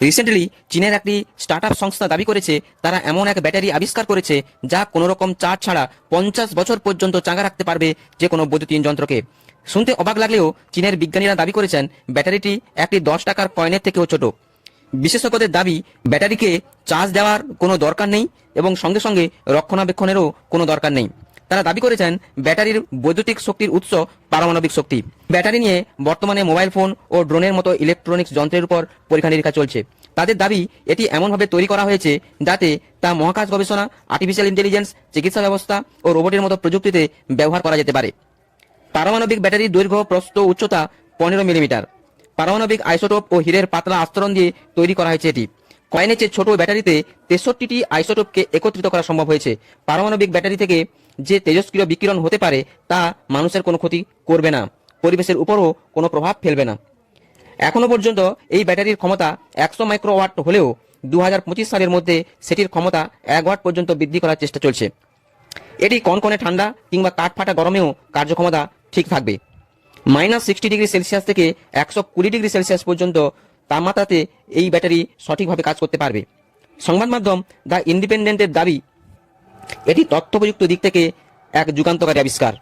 Recently চীনের একটি startup সংস্থা দাবি করেছে তারা এমন এক ব্যাটারি আবিষ্কার করেছে যা কোনো রকম চার্জ ছাড়া 50 বছর পর্যন্ত চাঙ্গা রাখতে পারবে যে কোনো বৈদ্যুতিন যন্ত্রকে। শুনতে অবাক লাগলেও চীনের বিজ্ঞানীরা দাবি করেছেন ব্যাটারিটি একটি 10 টাকার কয়েনের থেকেও ছোট। বিশেষজ্ঞদের দাবি ব্যাটারিকে চার্জ দেওয়ার কোনো দরকার নেই এবং সঙ্গে সঙ্গে রক্ষণাবেক্ষণেরও কোনো দরকার নেই। তারা দাবি করেছেন ব্যাটারির বৈদ্যুতিক শক্তির উৎস পারমাণবিক শক্তি। ব্যাটারি নিয়ে বর্তমানে মোবাইল ফোন ও ড্রোনের মতো ইলেকট্রনিক্স যন্ত্রের উপর পরীক্ষা নিরীক্ষা চলছে। তাদের দাবি এটি এমনভাবে তৈরি করা হয়েছে যাতে তা মহাকাশ গবেষণা, আর্টিফিশিয়াল ইন্টেলিজেন্স, চিকিৎসা ব্যবস্থা ও রোবটের মতো প্রযুক্তিতে ব্যবহার করা যেতে পারে। পারমাণবিক ব্যাটারির দৈর্ঘ্য, প্রস্থ, উচ্চতা 15 মিলিমিটার। পারমাণবিক আইসোটোপ ও হীরের পাতলা আস্তরণ দিয়ে তৈরি করা হয়েছে এটি। কয়েনের চেয়ে ছোট ব্যাটারিতে 63টি আইসোটোপকে একত্রিত করা সম্ভব হয়েছে। পারমাণবিক ব্যাটারি থেকে যে তেজস্ক্রিয় বিকিরণ হতে পারে তা মানুষের কোনো ক্ষতি করবে না, পরিবেশের উপরও কোনো প্রভাব ফেলবে না। এখনো পর্যন্ত এই ব্যাটারির ক্ষমতা 100 মাইক্রোওয়াট হলেও 2025 সালের মধ্যে সেটির ক্ষমতা 1 ওয়াট পর্যন্ত বৃদ্ধি করার চেষ্টা চলছে। এটি কনকনে ঠান্ডা কিংবা কাঠ ফাটা গরমেও কার্যক্ষমতা ঠিক থাকবে। -60 ডিগ্রি সেলসিয়াস থেকে 120 ডিগ্রি সেলসিয়াস পর্যন্ত তাপমাত্রাতে এই ব্যাটারি সঠিকভাবে কাজ করতে পারবে। সংবাদ মাধ্যম দ্য ইন্ডিপেন্ডেন্টের দাবি এটি তথ্য প্রযুক্তি দিক থেকে এক যুগান্তকারী আবিষ্কার।